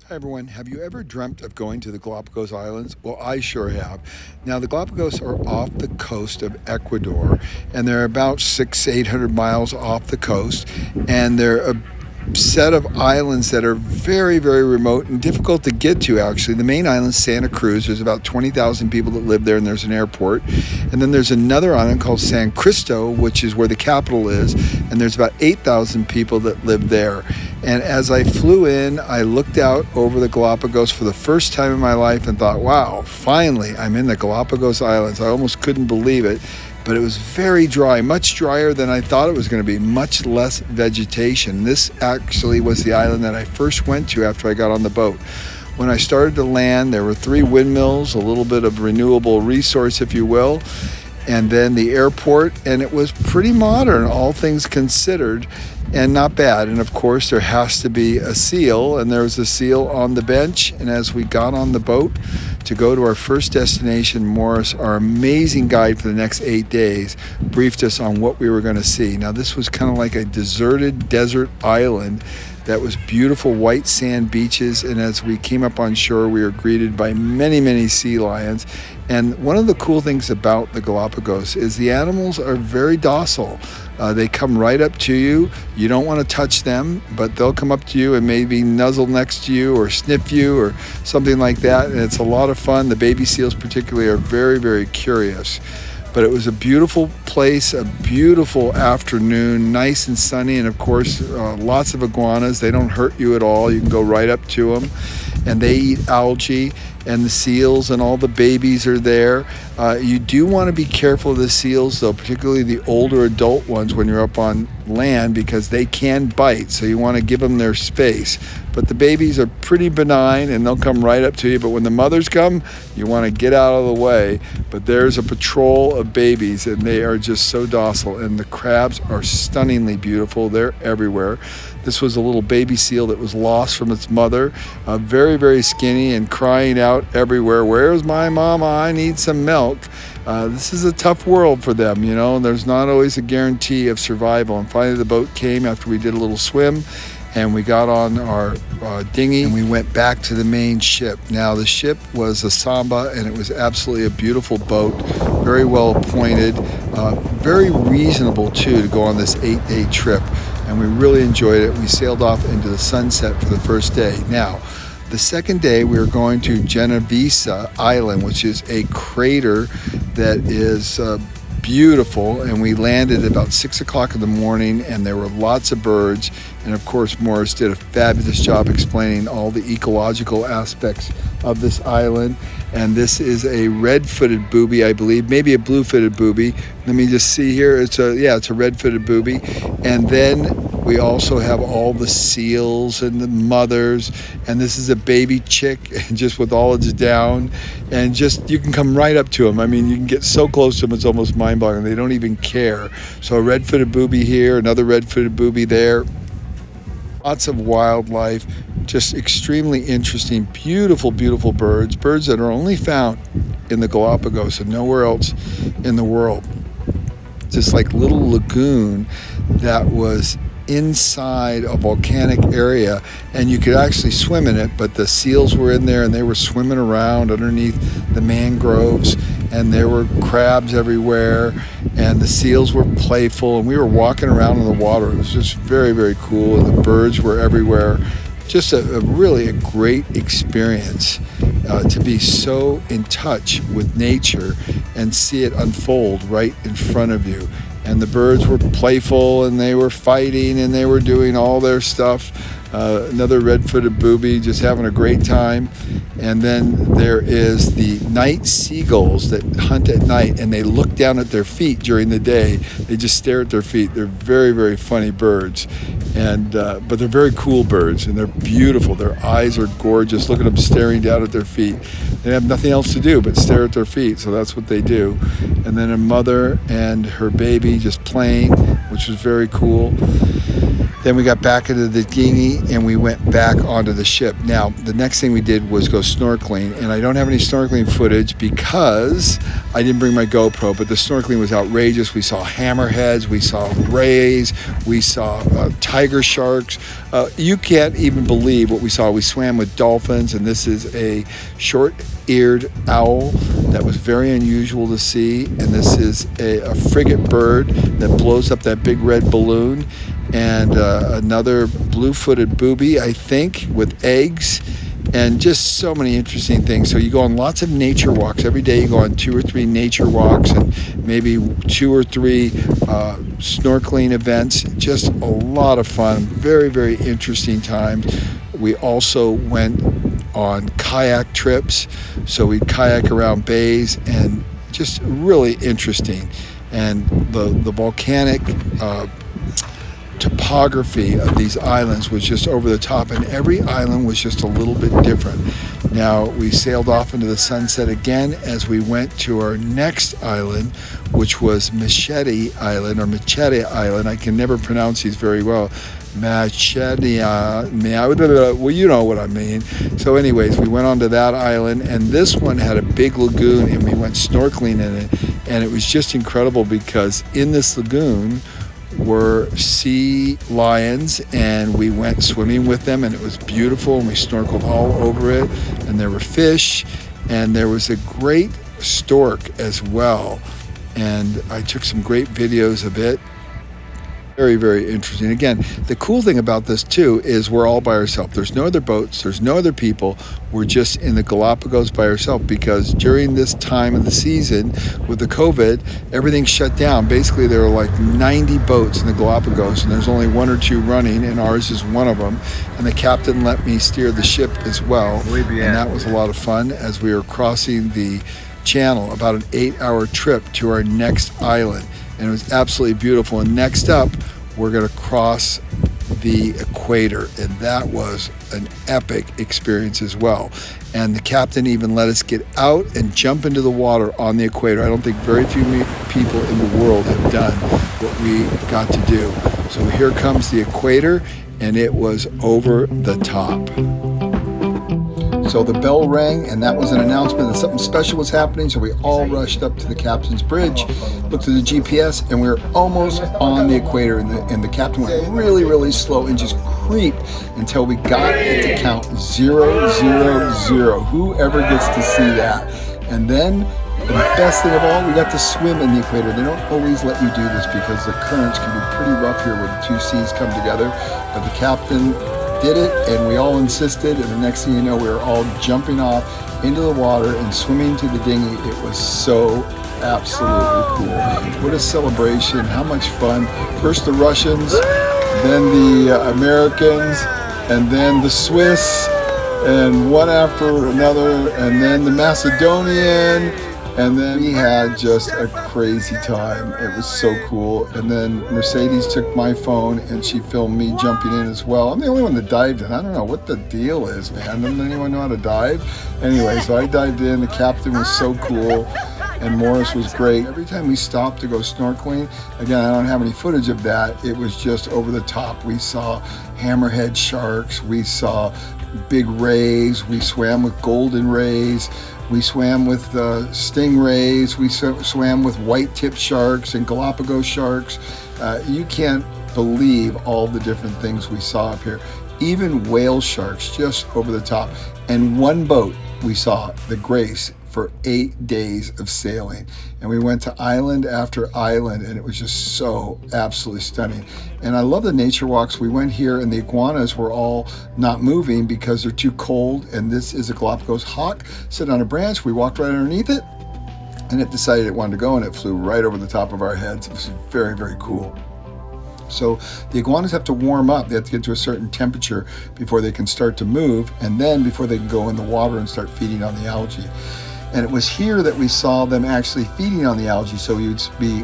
Hi everyone, have you ever dreamt of going to the Galapagos Islands? Well, I sure have. Now, the Galapagos are off the coast of Ecuador, and they're about 800 miles off the coast, and they're a set of islands that are very, very remote and difficult to get to, actually. The main island, Santa Cruz, there's about 20,000 people that live there, and there's an airport. And then there's another island called San Cristo, which is where the capital is, and there's about 8,000 people that live there. And as I flew in, I looked out over the Galapagos for the first time in my life and thought, wow, finally, I'm in the Galapagos Islands. I almost couldn't believe it. But it was very dry, much drier than I thought it was going to be, much less vegetation. This actually was the island that I first went to after I got on the boat. When I started to land, there were 3 windmills, a little bit of renewable resource, if you will, and then the airport, and it was pretty modern, all things considered, and not bad. And of course, there has to be a seal, and there was a seal on the bench. And as we got on the boat to go to our first destination, Morris, our amazing guide for the next 8 days, briefed us on what we were going to see. Now, this was kind of like a deserted desert island that was beautiful white sand beaches, and as we came up on shore, we were greeted by many, many sea lions. And one of the cool things about the Galapagos is the animals are very docile. They come right up to you. You don't want to touch them, but they'll come up to you and maybe nuzzle next to you or sniff you or something like that, and it's a lot of fun. The baby seals particularly are very, very curious. But it was a beautiful place, a beautiful afternoon, nice and sunny, and of course, lots of iguanas. They don't hurt you at all. You can go right up to them, and they eat algae, and the seals and all the babies are there. You do want to be careful of the seals, though, particularly the older adult ones when you're up on land, because they can bite, so you want to give them their space. But the babies are pretty benign, and they'll come right up to you. But when the mothers come, you want to get out of the way. But there's a patrol of babies, and they are just so docile. And the crabs are stunningly beautiful. They're everywhere. This was a little baby seal that was lost from its mother, very, very skinny and crying out everywhere, "Where's my mama? I need some milk." This is a tough world for them, you know. There's not always a guarantee of survival. And finally, the boat came after we did a little swim, and we got on our dinghy, and we went back to the main ship. Now, the ship was a Samba, and it was absolutely a beautiful boat, very well appointed, very reasonable, too, to go on this 8-day trip. And we really enjoyed it. We sailed off into the sunset for the first day. Now, the second day, we were going to Genovesa Island, which is a crater that is beautiful, and we landed at about 6 o'clock in the morning, and there were lots of birds. And of course, Morris did a fabulous job explaining all the ecological aspects of this island. And this is a red-footed booby, I believe, maybe a blue-footed booby. Let me just see here. It's a red-footed booby. And then we also have all the seals and the mothers, and this is a baby chick, just with all its down, and just you can come right up to them. I mean, you can get so close to them, it's almost mind-boggling. They don't even care. So a red-footed booby here, another red-footed booby there. Lots of wildlife, just extremely interesting, beautiful, beautiful birds that are only found in the Galapagos and nowhere else in the world. Just like little lagoon that was inside a volcanic area, and you could actually swim in it, but the seals were in there, and they were swimming around underneath the mangroves, and there were crabs everywhere, and the seals were playful, and we were walking around in the water. It was just very, very cool, and the birds were everywhere. Just a really a great experience to be so in touch with nature and see it unfold right in front of you. And the birds were playful, and they were fighting, and they were doing all their stuff. Another red-footed booby just having a great time. And then there is the night seagulls that hunt at night, and they look down at their feet during the day. They just stare at their feet. They're very, very funny birds, and but they're very cool birds, and they're beautiful. Their eyes are gorgeous. Look at them staring down at their feet. They have nothing else to do but stare at their feet, so that's what they do. And then a mother and her baby just playing, which was very cool. Then we got back into the dinghy and we went back onto the ship. Now, the next thing we did was go snorkeling, and I don't have any snorkeling footage because I didn't bring my GoPro, but the snorkeling was outrageous. We saw hammerheads, we saw rays, we saw tiger sharks. You can't even believe what we saw. We swam with dolphins, and this is a short-eared owl that was very unusual to see, and this is a frigate bird that blows up that big red balloon, and another blue-footed booby, I think, with eggs, and just so many interesting things. So you go on lots of nature walks. Every day you go on 2 or 3 nature walks and maybe 2 or 3 snorkeling events. Just a lot of fun. Very, very interesting times. We also went on kayak trips. So we kayak around bays, and just really interesting. And the volcanic topography of these islands was just over the top, and every island was just a little bit different. Now we sailed off into the sunset again as we went to our next island, which was Machete Island, or Machete Island. I can never pronounce these very well. Machete, well, you know what I mean. So anyways, we went onto that island, and this one had a big lagoon, and we went snorkeling in it, and it was just incredible because in this lagoon were sea lions, and we went swimming with them, and it was beautiful, and we snorkeled all over it, and there were fish, and there was a great stork as well, and I took some great videos of it. Very, very interesting. Again, the cool thing about this too is we're all by ourselves. There's no other boats, there's no other people. We're just in the Galapagos by ourselves, because during this time of the season with the COVID, everything's shut down. Basically, there are like 90 boats in the Galapagos, and there's only 1 or 2 running, and ours is one of them. And the captain let me steer the ship as well, and that was a lot of fun as we were crossing the channel, about an 8-hour trip to our next island. And it was absolutely beautiful. And next up, we're going to cross the equator, and that was an epic experience as well. And the captain even let us get out and jump into the water on the equator. I don't think very few people in the world have done what we got to do. So here comes the equator, and it was over the top. So the bell rang, and that was an announcement that something special was happening. So we all rushed up to the captain's bridge, looked at the GPS, and we were almost on the equator. And the captain went really, really slow and just creeped until we got it to count 0, 0, 0. Whoever gets to see that. And then the best thing of all, we got to swim in the equator. They don't always let you do this because the currents can be pretty rough here where the 2 seas come together. But the captain did it, and we all insisted, and the next thing you know, we were all jumping off into the water and swimming to the dinghy. It was so absolutely cool. What a celebration, how much fun. First the Russians, then the Americans, and then the Swiss, and one after another, and then the Macedonian, and then we had just a crazy time. It was so cool. And then Mercedes took my phone and she filmed me jumping in as well. I'm the only one that dived in. I don't know what the deal is, man. Doesn't anyone know how to dive? Anyway, so I dived in. The captain was so cool, and Morris was great. Every time we stopped to go snorkeling, again, I don't have any footage of that. It was just over the top. We saw hammerhead sharks. We saw big rays. We swam with golden rays. We swam with stingrays. We swam with white-tipped sharks and Galapagos sharks. You can't believe all the different things we saw up here. Even whale sharks, just over the top. And one boat we saw, the Grace, for 8 days of sailing. And we went to island after island, and it was just so absolutely stunning. And I love the nature walks. We went here, and the iguanas were all not moving because they're too cold. And this is a Galapagos hawk, sit on a branch. We walked right underneath it, and it decided it wanted to go, and it flew right over the top of our heads. It was very, very cool. So the iguanas have to warm up. They have to get to a certain temperature before they can start to move, and then before they can go in the water and start feeding on the algae. And it was here that we saw them actually feeding on the algae. So we would be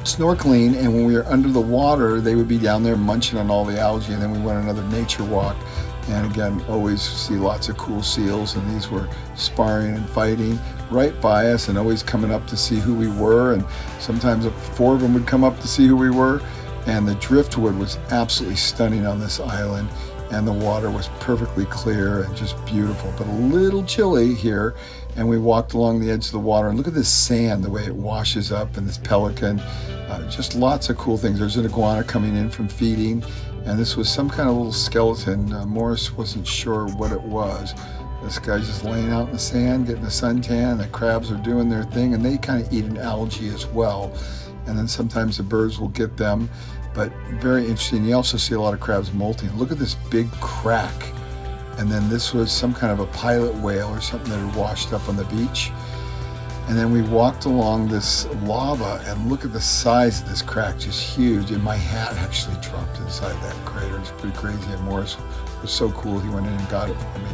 snorkeling, and when we were under the water, they would be down there munching on all the algae. And then we went another nature walk, and again, always see lots of cool seals, and these were sparring and fighting right by us and always coming up to see who we were. And sometimes 4 of them would come up to see who we were. And the driftwood was absolutely stunning on this island, and the water was perfectly clear and just beautiful, but a little chilly here. And we walked along the edge of the water, and look at this sand, the way it washes up, and this pelican. Just lots of cool things. There's an iguana coming in from feeding, and this was some kind of little skeleton. Morris wasn't sure what it was. This guy's just laying out in the sand, getting a suntan. The crabs are doing their thing, and they kind of eat an algae as well. And then sometimes the birds will get them, but very interesting. You also see a lot of crabs molting. Look at this big crack. And then this was some kind of a pilot whale or something that had washed up on the beach. And then we walked along this lava, and look at the size of this crack, just huge. And my hat actually dropped inside that crater. It's pretty crazy. And Morris was so cool, he went in and got it for me.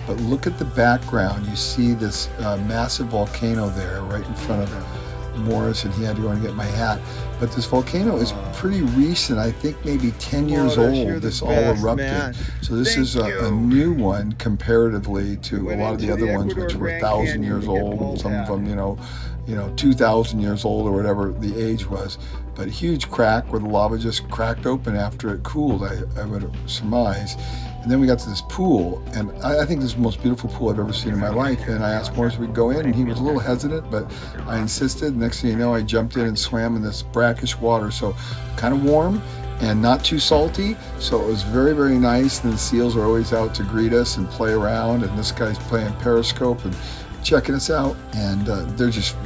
But look at the background. You see this massive volcano there right in front of Morris, and he had to go and get my hat. But this volcano is pretty recent. I think maybe 10 years old. This all erupted. Man. So this is a new one comparatively to a lot of the other ones, which were 1,000 years old. Some of them, 2,000 years old or whatever the age was. But a huge crack where the lava just cracked open after it cooled, I would surmise. And then we got to this pool, and I think this is the most beautiful pool I've ever seen in my life. And I asked Morris if we'd go in, and he was a little hesitant, but I insisted. Next thing you know, I jumped in and swam in this brackish water, so kind of warm and not too salty. So it was very, very nice. And the seals are always out to greet us and play around, and this guy's playing periscope and checking us out, and they're just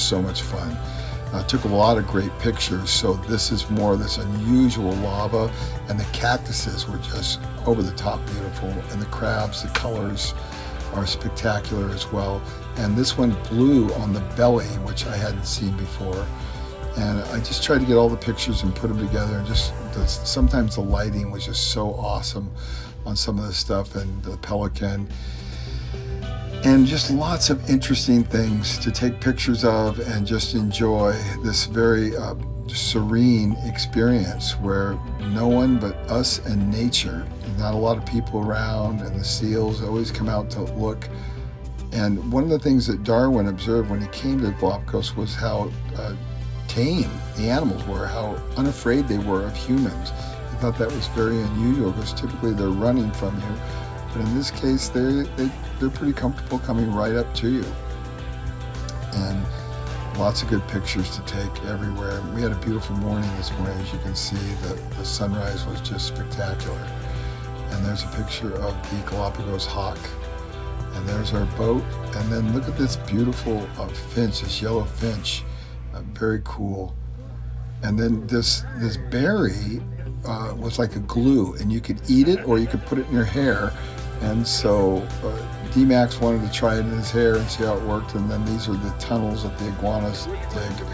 so much fun. Took a lot of great pictures. So this is more of this unusual lava, and the cactuses were just over the top beautiful, and the crabs, the colors are spectacular as well. And this one blue on the belly, which I hadn't seen before. And I just tried to get all the pictures and put them together, and sometimes the lighting was just so awesome on some of the stuff, and the pelican. And just lots of interesting things to take pictures of and just enjoy this very serene experience where no one but us and nature, not a lot of people around, and the seals always come out to look. And one of the things that Darwin observed when he came to the Galapagos was how tame the animals were, how unafraid they were of humans. He thought that was very unusual because typically they're running from you. But in this case, they're pretty comfortable coming right up to you. And lots of good pictures to take everywhere. We had a beautiful morning this morning. As you can see, the sunrise was just spectacular. And there's a picture of the Galapagos hawk. And there's our boat. And then look at this beautiful finch, this yellow finch. Very cool. And then this berry was like a glue, and you could eat it or you could put it in your hair. And so D-Max wanted to try it in his hair and see how it worked. And then these are the tunnels that the iguanas dig.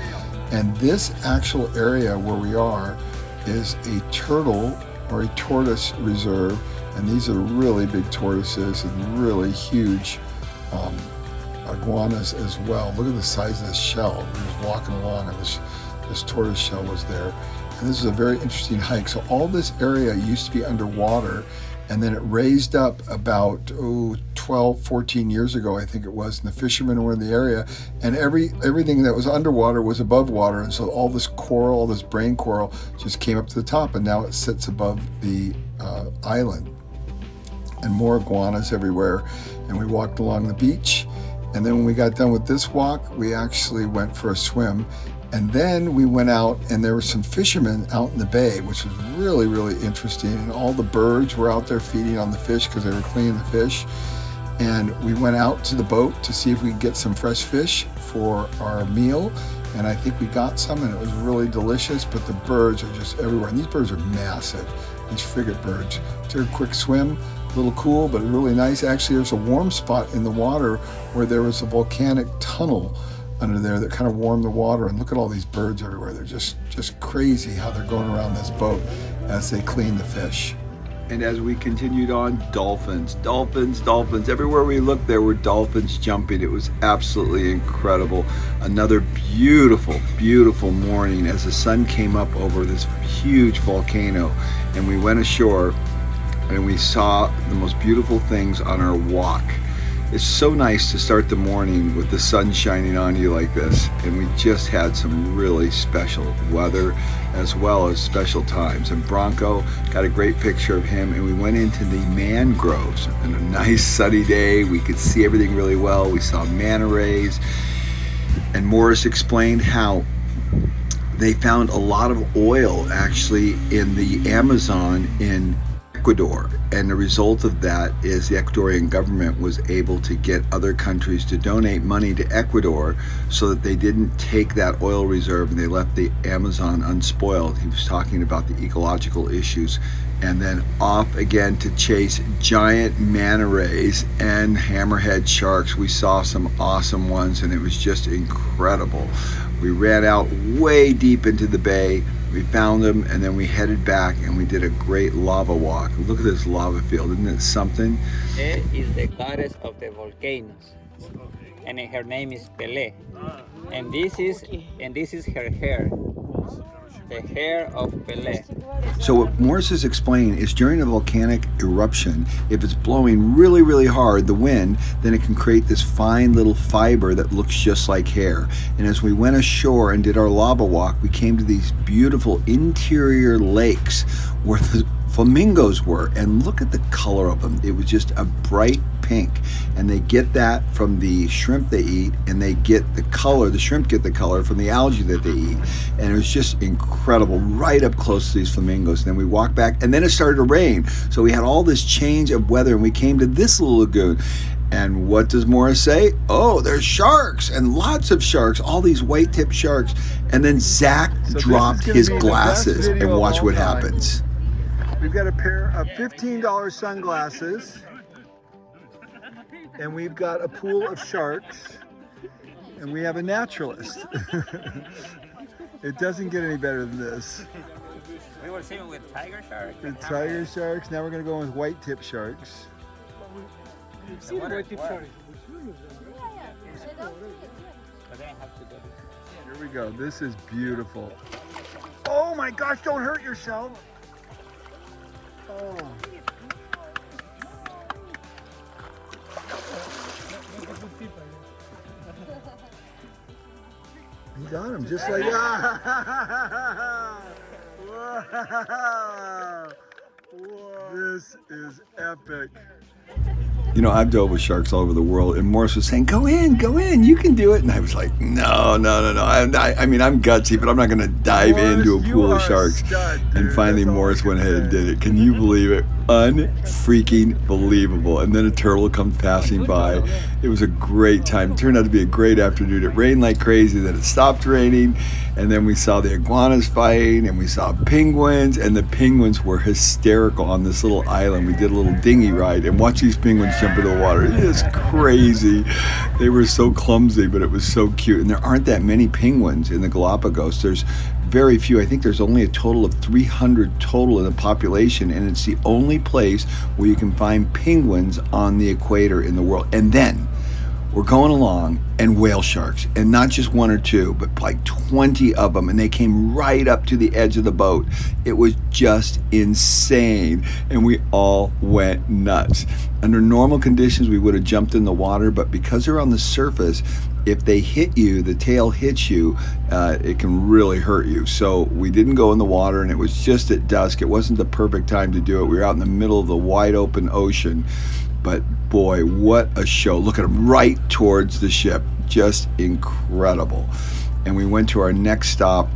And this actual area where we are is a turtle or a tortoise reserve. And these are really big tortoises and really huge iguanas as well. Look at the size of this shell. We were just walking along, and this tortoise shell was there. And this is a very interesting hike. So all this area used to be underwater, and then it raised up about 12, 14 years ago, I think it was, and the fishermen were in the area, and everything that was underwater was above water, and so all this coral, all this brain coral just came up to the top, and now it sits above the island. And more iguanas everywhere. And we walked along the beach, and then when we got done with this walk, we actually went for a swim. And then we went out, and there were some fishermen out in the bay, which was really, really interesting. And all the birds were out there feeding on the fish because they were cleaning the fish. And we went out to the boat to see if we could get some fresh fish for our meal. And I think we got some, and it was really delicious, but the birds are just everywhere. And these birds are massive, these frigate birds. Took a quick swim, a little cool, but really nice. Actually, there's a warm spot in the water where there was a volcanic tunnel under there that kind of warmed the water. And look at all these birds everywhere. They're just crazy how they're going around this boat as they clean the fish. And as we continued on, dolphins. Everywhere we looked, there were dolphins jumping. It was absolutely incredible. Another beautiful, beautiful morning as the sun came up over this huge volcano. And we went ashore, and we saw the most beautiful things on our walk. It's so nice to start the morning with the sun shining on you like this, and we just had some really special weather as well as special times. And Bronco got a great picture of him, and we went into the mangroves on a nice sunny day. We could see everything really well. We saw manta rays, and Morris explained how they found a lot of oil actually in the Amazon in Ecuador, and the result of that is the Ecuadorian government was able to get other countries to donate money to Ecuador so that they didn't take that oil reserve and they left the Amazon unspoiled. He was talking about the ecological issues, and then off again to chase giant manta rays and hammerhead sharks. We saw some awesome ones, and it was just incredible. We ran out way deep into the bay. We found them, and then we headed back, and we did a great lava walk. Look at this lava field, isn't it something? It is the goddess of the volcanoes, and her name is Pelé. And this is her hair, the hair of Pelé. So what Morris is explaining is during a volcanic eruption, if it's blowing really, really hard, the wind, then it can create this fine little fiber that looks just like hair. And as we went ashore and did our lava walk, we came to these beautiful interior lakes where the flamingos were, and look at the color of them. It was just a bright pink, and they get that from the shrimp they eat, and they get the color, the shrimp get the color from the algae that they eat, and it was just incredible, right up close to these flamingos. And then we walked back, and then it started to rain, so we had all this change of weather, and we came to this little lagoon. And what does Morris say? Oh, there's sharks, and lots of sharks, all these white-tipped sharks. And then Zach dropped his glasses, and watch what happens. We've got a pair of $15 sunglasses, and we've got a pool of sharks, and we have a naturalist. It doesn't get any better than this. We were swimming with tiger sharks. With tiger sharks, now we're going to go with white-tip sharks. You've seen white-tip sharks. Here we go, this is beautiful. Oh my gosh, don't hurt yourself. Oh. He got him just like that. Wow. This is epic. You know, I've dove with sharks all over the world, and Morris was saying, go in, you can do it. And I was like, no. I mean, I'm gutsy, but I'm not going to dive into a pool of sharks. And finally, Morris went ahead and did it. Can you believe it? Unfreaking believable. And then a turtle comes passing by. It was a great time. It turned out to be a great afternoon. It rained like crazy, then it stopped raining, and then we saw the iguanas fighting, and we saw penguins, and the penguins were hysterical on this little island. We did a little dinghy ride, and watch these penguins jump into the water. It is crazy. They were so clumsy, but it was so cute. And there aren't that many penguins in the Galapagos. There's very few. I think there's only a total of 300 total in the population, and it's the only place where you can find penguins on the equator in the world. And then we're going along, and whale sharks, and not just one or two, but like 20 of them, and they came right up to the edge of the boat. It was just insane, and we all went nuts. Under normal conditions, we would have jumped in the water, but because they're on the surface, if they hit you, the tail hits you, it can really hurt you. So we didn't go in the water, and it was just at dusk. It wasn't the perfect time to do it. We were out in the middle of the wide open ocean. But boy, what a show. Look at them right towards the ship. Just incredible. And we went to our next stop,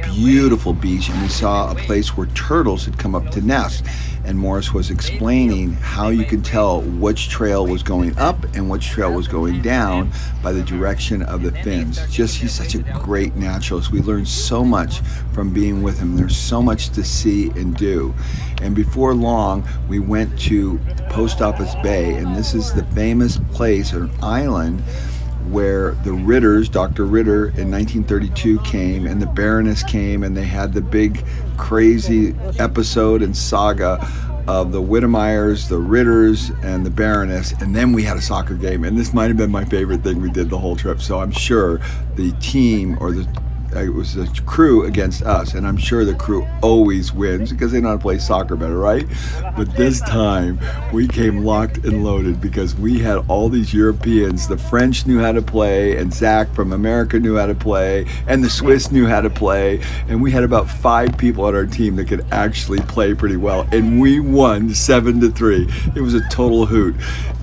beautiful beach, and we saw a place where turtles had come up to nest. And Morris was explaining how you can tell which trail was going up and which trail was going down by the direction of the fins. He's such a great naturalist. We learned so much from being with him. There's so much to see and do. And before long, we went to Post Office Bay, and this is the famous place, an island, where the Ritters, Dr. Ritter in 1932 came, and the Baroness came, and they had the big crazy episode and saga of the Whittemeyers, the Ritters, and the Baroness, and then we had a soccer game, and this might have been my favorite thing we did the whole trip. So I'm sure the team or the it was the crew against us, and I'm sure the crew always wins because they know how to play soccer better, right? But this time we came locked and loaded because we had all these Europeans. The French knew how to play, and Zach from America knew how to play, and the Swiss knew how to play, and we had about 5 people on our team that could actually play pretty well, and we won 7-3. It was a total hoot,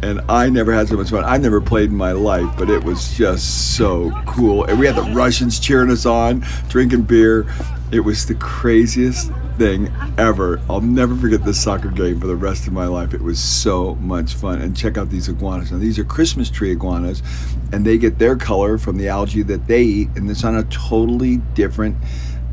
and I never had so much fun. I never played in my life, but it was just so cool. And we had the Russians cheering us on, drinking beer. It was the craziest thing ever. I'll never forget this soccer game for the rest of my life. It was so much fun. And check out these iguanas. Now, these are Christmas tree iguanas, and they get their color from the algae that they eat, and it's on a totally different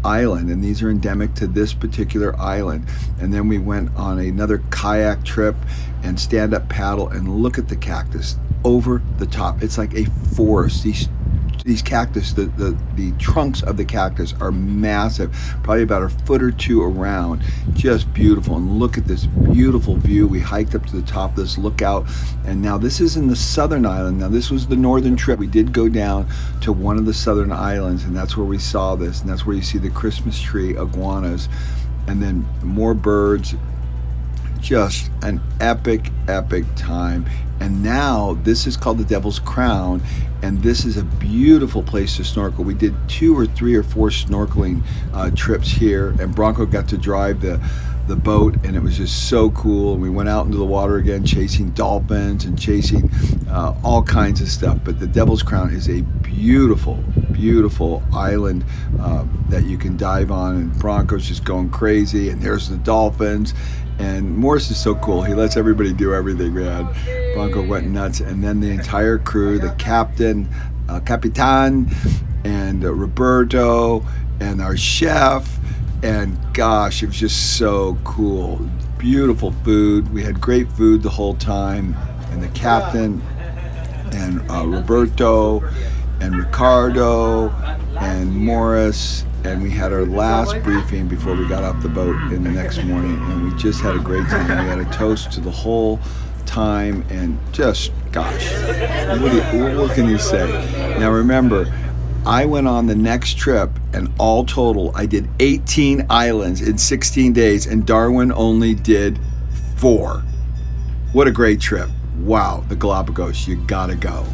island, and these are endemic to this particular island. And then we went on another kayak trip and stand-up paddle, and look at the cactus over the top. It's like a forest. These cactus, the trunks of the cactus are massive, probably about a foot or two around, just beautiful. And look at this beautiful view. We hiked up to the top of this lookout, and now this is in the southern island. Now this was the northern trip. We did go down to one of the southern islands, and that's where we saw this, and that's where you see the Christmas tree iguanas, and then more birds. Just an epic time. And now this is called the Devil's Crown, and this is a beautiful place to snorkel. We did 2 or 3 or 4 snorkeling trips here, and Bronco got to drive the boat, and it was just so cool. And we went out into the water again, chasing dolphins and chasing all kinds of stuff. But the Devil's Crown is a beautiful island that you can dive on, and Bronco's just going crazy, and there's the dolphins. And Morris is so cool. He lets everybody do everything, man. Bronco went nuts. And then the entire crew, the captain, Capitan, and Roberto, and our chef. And gosh, it was just so cool. Beautiful food. We had great food the whole time. And the captain, and Roberto, and Ricardo, and Morris, and we had our last briefing before we got off the boat in the next morning, and we just had a great time. We had a toast to the whole time, and just, gosh, what can you say? Now remember, I went on the next trip, and all total, I did 18 islands in 16 days, and Darwin only did 4. What a great trip. Wow, the Galapagos, you gotta go.